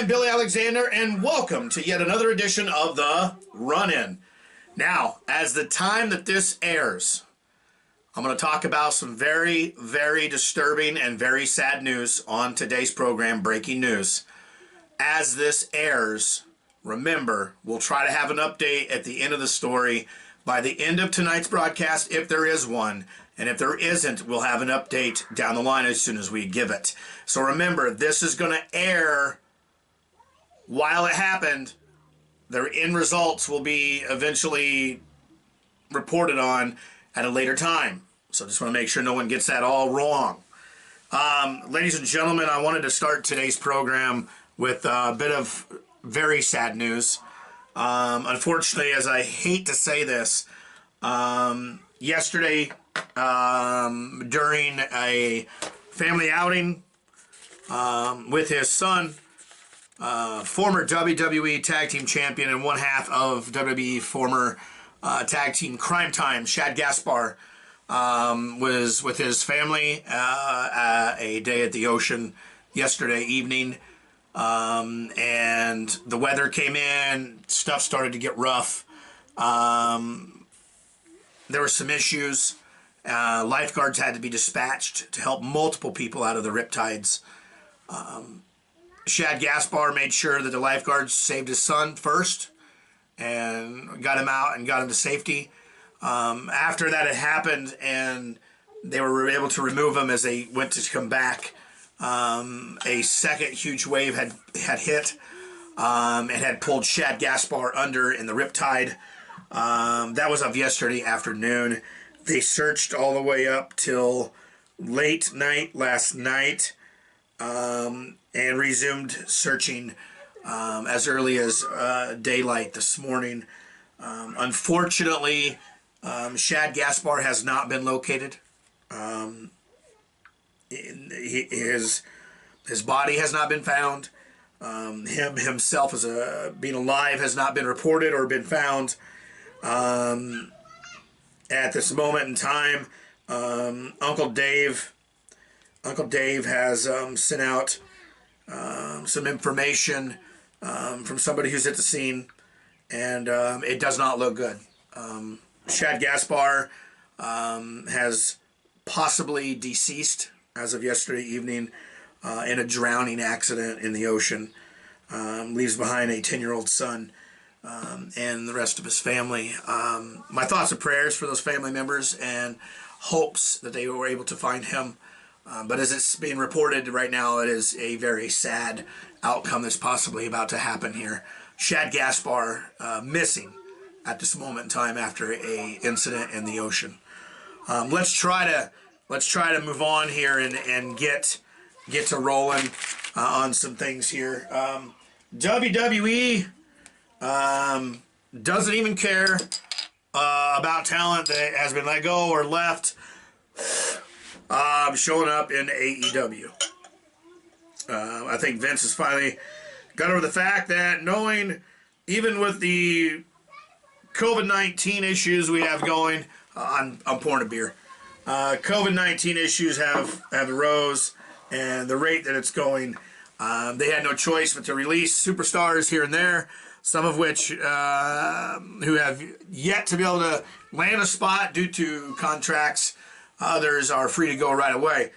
Billy Alexander, and welcome to yet another edition of the Run-In. Now, as the time that this airs, I'm going to talk about some very, very disturbing and very sad news on today's program, Breaking News. As this airs, remember, we'll try to have an update at the end of the story by the end of tonight's broadcast, if there is one. And if there isn't, we'll have an update down the line as soon as we give it. So remember, this is going to air while it happened. Their end results will be eventually reported on at a later time. So just want to make sure no one gets that all wrong. Ladies and gentlemen, I wanted to start today's program with a bit of very sad news. Unfortunately, as I hate to say this, yesterday during a family outing with his son, former WWE Tag Team Champion and one half of WWE former Tag Team Crime Time, Shad Gaspar, was with his family a day at the ocean yesterday evening. And the weather came in, stuff started to get rough. There were some issues. Lifeguards had to be dispatched to help multiple people out of the riptides. Shad Gaspar made sure that the lifeguards saved his son first and got him out and got him to safety. After that had happened and they were able to remove him as they went to come back, a second huge wave had hit and had pulled Shad Gaspar under in the riptide. That was of yesterday afternoon. They searched all the way up till late night last night and resumed searching as early as daylight this morning. Unfortunately, Shad Gaspar has not been located. His body has not been found. Himself as being alive has not been reported or been found. At this moment in time, Uncle Dave has sent out some information from somebody who's at the scene, and it does not look good. Shad Gaspar has possibly deceased as of yesterday evening in a drowning accident in the ocean. Leaves behind a 10-year-old son and the rest of his family. My thoughts and prayers for those family members and hopes that they were able to find him. But as it's being reported right now, it is a very sad outcome that's possibly about to happen here. Shad Gaspar missing at this moment in time after a incident in the ocean. Let's try to move on here and get to rolling on some things here. WWE doesn't even care about talent that has been let go or left showing up in AEW. I think Vince has finally got over the fact that knowing, even with the COVID-19 issues we have going, I'm pouring a beer. COVID-19 issues have arose, and the rate that it's going, they had no choice but to release superstars here and there, some of which who have yet to be able to land a spot due to contracts. Others are free to go right away.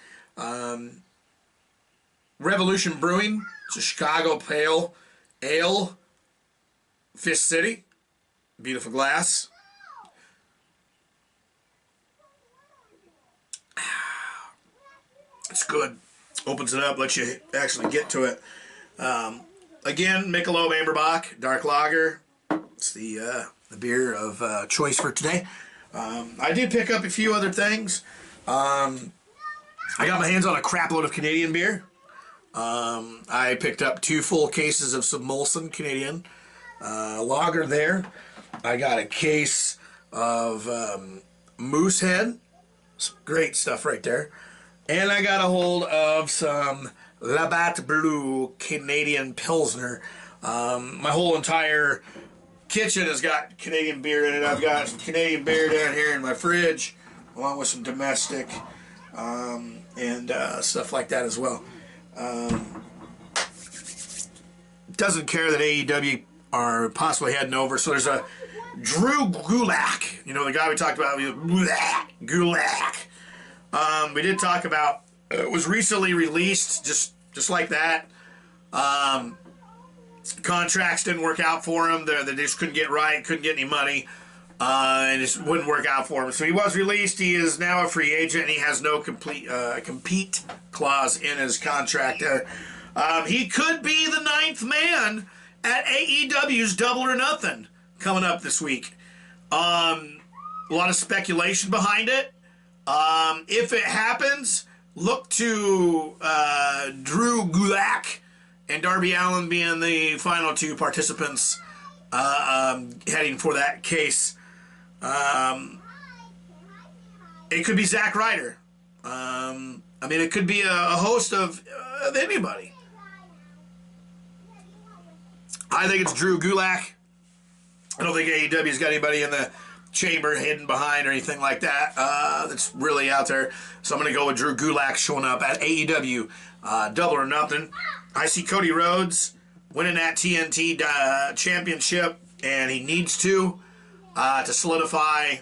Revolution Brewing, it's a Chicago Pale Ale, Fist City, beautiful glass. It's good. Opens it up, lets you actually get to it. Again, Michelob Amberbach Dark Lager. It's the beer of choice for today. I did pick up a few other things. I got my hands on a crap load of Canadian beer. I picked up 2 full cases of some Molson Canadian lager there. I got a case of Moosehead. Some great stuff right there. And I got a hold of some Labatt Blue Canadian Pilsner. My whole entire kitchen has got Canadian beer in it. I've got some Canadian beer down here in my fridge, along with some domestic and stuff like that as well. doesn't care that AEW are possibly heading over. So there's a Drew Gulak, you know, the guy we talked about, Gulak. We did talk about, was recently released, just like that. Contracts didn't work out for him. They just couldn't get right, couldn't get any money, and it just wouldn't work out for him. So he was released. He is now a free agent, and he has no compete clause in his contract. He could be the 9th man at AEW's Double or Nothing coming up this week. A lot of speculation behind it. If it happens, look to Drew Gulak and Darby Allin being the final 2 participants heading for that case. It could be Zack Ryder. I mean, it could be a host of anybody. I think it's Drew Gulak. I don't think AEW's got anybody in the chamber hidden behind or anything like that that's really out there. So I'm going to go with Drew Gulak showing up at AEW Double or Nothing. I see Cody Rhodes winning that TNT championship, and he needs to solidify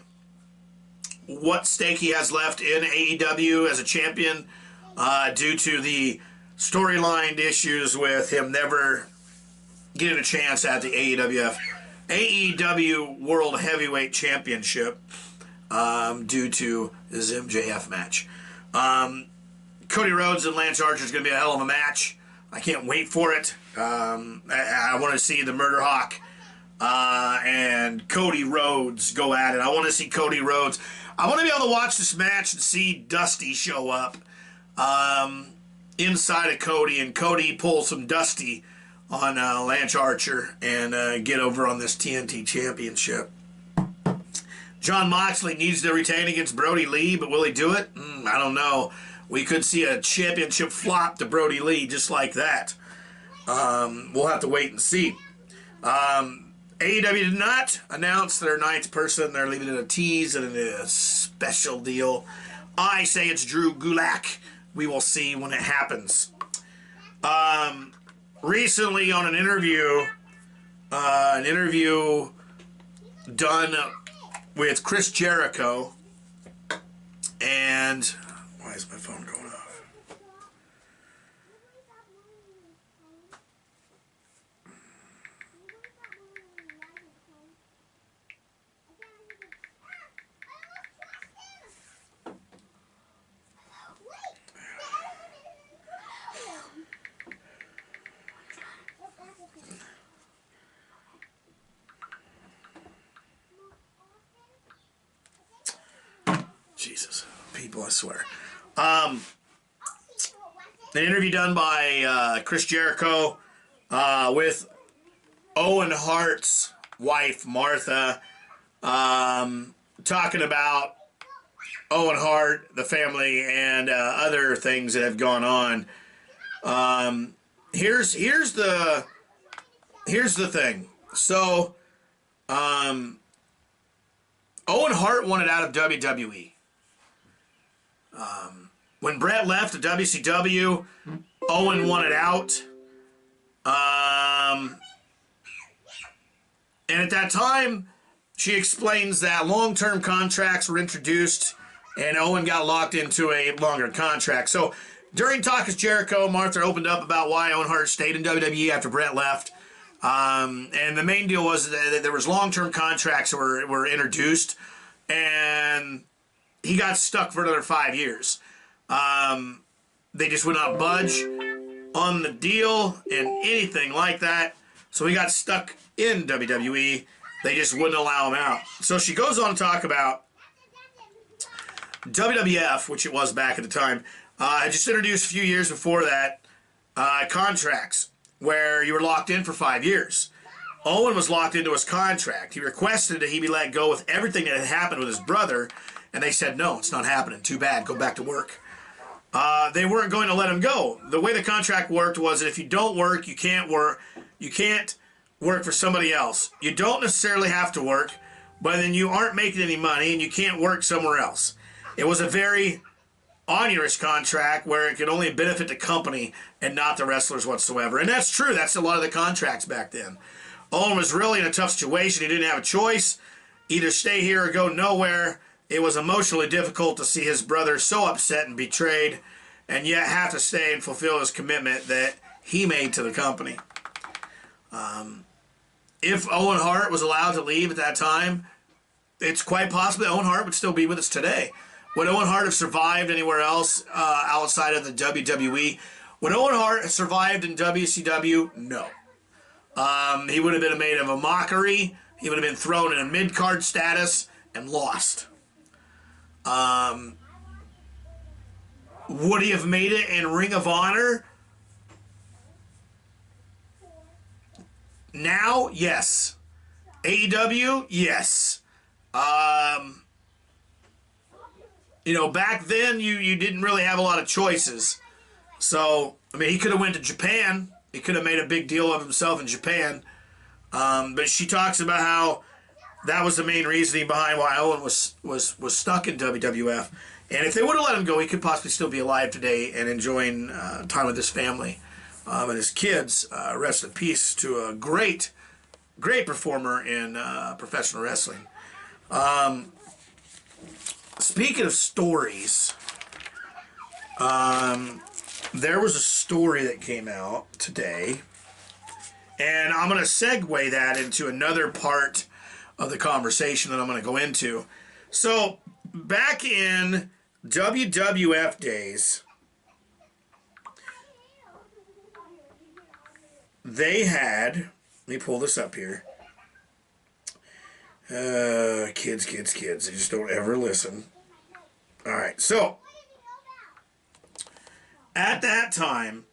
what stake he has left in AEW as a champion due to the storyline issues with him never getting a chance at the AEW World Heavyweight Championship due to his MJF match. Cody Rhodes and Lance Archer is going to be a hell of a match. I can't wait for it. I want to see the Murder Hawk and Cody Rhodes go at it. I want to see Cody Rhodes. I want to be able to watch this match and see Dusty show up inside of Cody, and Cody pull some Dusty on Lance Archer and get over on this TNT championship. Jon Moxley needs to retain against Brody Lee, but will he do it? I don't know. We could see a championship flop to Brody Lee just like that. We'll have to wait and see. AEW did not announce their 9th person. They're leaving it a tease and a special deal. I say it's Drew Gulak. We will see when it happens. Recently on an interview done with Chris Jericho, and why is my phone going off? Jesus, people, I swear. An interview done by Chris Jericho with Owen Hart's wife, Martha, talking about Owen Hart, the family, and other things that have gone on. Here's the thing. So, Owen Hart wanted out of WWE. When Brett left the WCW, Owen wanted out. And at that time, she explains that long-term contracts were introduced, and Owen got locked into a longer contract. So during Talk is Jericho, Martha opened up about why Owen Hart stayed in WWE after Brett left. And the main deal was that there was long-term contracts that were introduced, and he got stuck for another 5 years. They just would not budge on the deal and anything like that. So he got stuck in WWE. They just wouldn't allow him out. So she goes on to talk about WWF, which it was back at the time, had just introduced a few years before that contracts where you were locked in for 5 years. Owen was locked into his contract. He requested that he be let go with everything that had happened with his brother, and they said, no, it's not happening. Too bad. Go back to work. They weren't going to let him go. The way the contract worked was that if you don't work, you can't work. You can't work for somebody else. You don't necessarily have to work, but then you aren't making any money, and you can't work somewhere else. It was a very onerous contract where it could only benefit the company and not the wrestlers whatsoever. And that's true. That's a lot of the contracts back then. Owen was really in a tough situation. He didn't have a choice. Either stay here or go nowhere. It was emotionally difficult to see his brother so upset and betrayed, and yet have to stay and fulfill his commitment that he made to the company. If Owen Hart was allowed to leave at that time, it's quite possible Owen Hart would still be with us today. Would Owen Hart have survived anywhere else outside of the WWE? Would Owen Hart have survived in WCW? No. He would have been made of a mockery. He would have been thrown in a mid-card status and lost. Would he have made it in Ring of Honor? Now, yes. AEW, yes. Back then you didn't really have a lot of choices. So, I mean, he could have went to Japan. He could have made a big deal of himself in Japan. But she talks about how that was the main reasoning behind why Owen was stuck in WWF. And if they would have let him go, he could possibly still be alive today and enjoying time with his family and his kids. Rest in peace to a great performer in professional wrestling. Speaking of stories, there was a story that came out today, and I'm going to segue that into another part of the conversation that I'm going to go into. So, back in WWF days, they had, let me pull this up here. Kids, they just don't ever listen. Alright, so, at that time,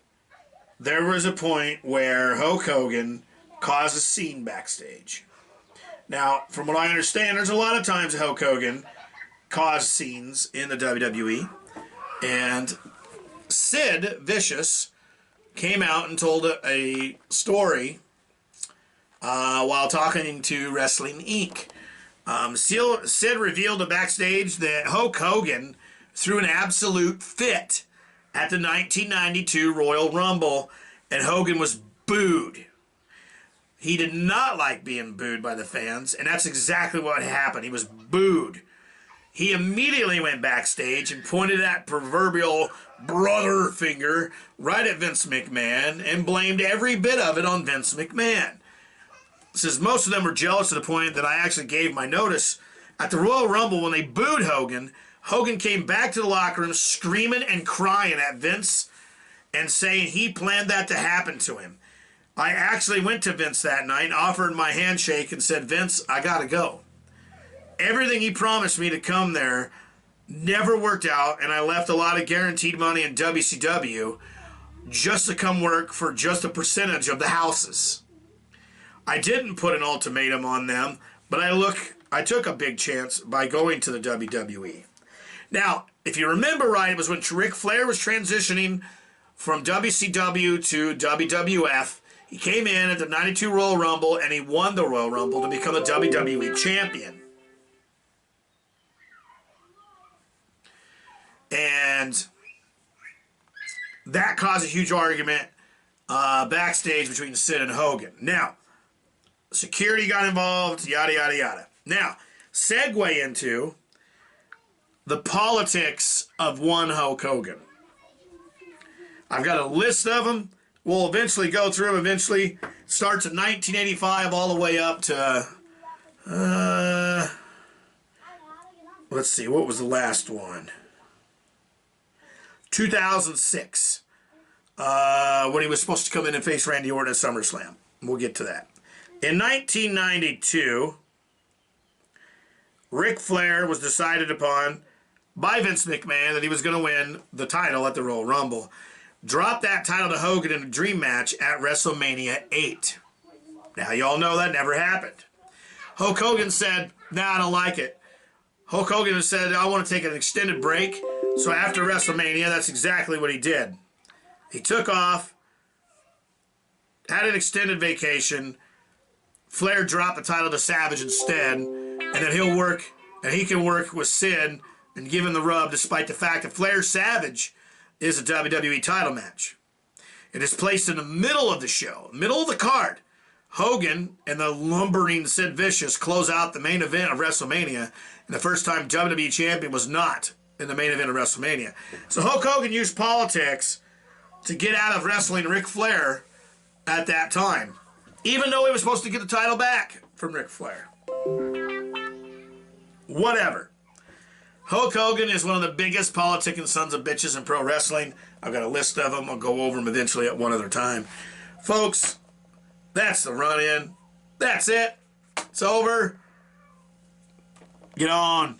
there was a point where Hulk Hogan caused a scene backstage. Now, from what I understand, there's a lot of times Hulk Hogan caused scenes in the WWE, and Sid Vicious came out and told a story while talking to Wrestling Inc. Sid revealed backstage that Hulk Hogan threw an absolute fit at the 1992 Royal Rumble, and Hogan was booed. He did not like being booed by the fans, and that's exactly what happened. He was booed. He immediately went backstage and pointed that proverbial brother finger right at Vince McMahon and blamed every bit of it on Vince McMahon. Says most of them were jealous to the point that I actually gave my notice. At the Royal Rumble, when they booed Hogan, Hogan came back to the locker room screaming and crying at Vince and saying he planned that to happen to him. I actually went to Vince that night, offered my handshake, and said, Vince, I gotta go. Everything he promised me to come there never worked out, and I left a lot of guaranteed money in WCW just to come work for just a percentage of the houses. I didn't put an ultimatum on them, but I took a big chance by going to the WWE. Now, if you remember right, it was when Ric Flair was transitioning from WCW to WWF. He came in at the 92 Royal Rumble, and he won the Royal Rumble to become a WWE champion. And that caused a huge argument backstage between Sid and Hogan. Now, security got involved, yada, yada, yada. Now, segue into the politics of one Hulk Hogan. I've got a list of them. We'll eventually go through them. Eventually, starts in 1985 all the way up to, let's see, what was the last one? 2006, when he was supposed to come in and face Randy Orton at SummerSlam. We'll get to that. In 1992, Ric Flair was decided upon by Vince McMahon that he was going to win the title at the Royal Rumble. Dropped that title to Hogan in a dream match at WrestleMania 8. Now, y'all know that never happened. Hulk Hogan said, nah, I don't like it. Hulk Hogan said, I want to take an extended break. So after WrestleMania, that's exactly what he did. He took off, had an extended vacation. Flair dropped the title to Savage instead, and then he can work with Sid and give him the rub despite the fact that Flair Savage is a WWE title match. It is placed in the middle of the show, middle of the card. Hogan and the lumbering Sid Vicious close out the main event of WrestleMania, and the first time WWE champion was not in the main event of WrestleMania. So Hulk Hogan used politics to get out of wrestling Ric Flair at that time, even though he was supposed to get the title back from Ric Flair. Whatever. Hulk Hogan is one of the biggest politicking sons of bitches in pro wrestling. I've got a list of them. I'll go over them eventually at one other time. Folks, that's the run-in. That's it. It's over. Get on.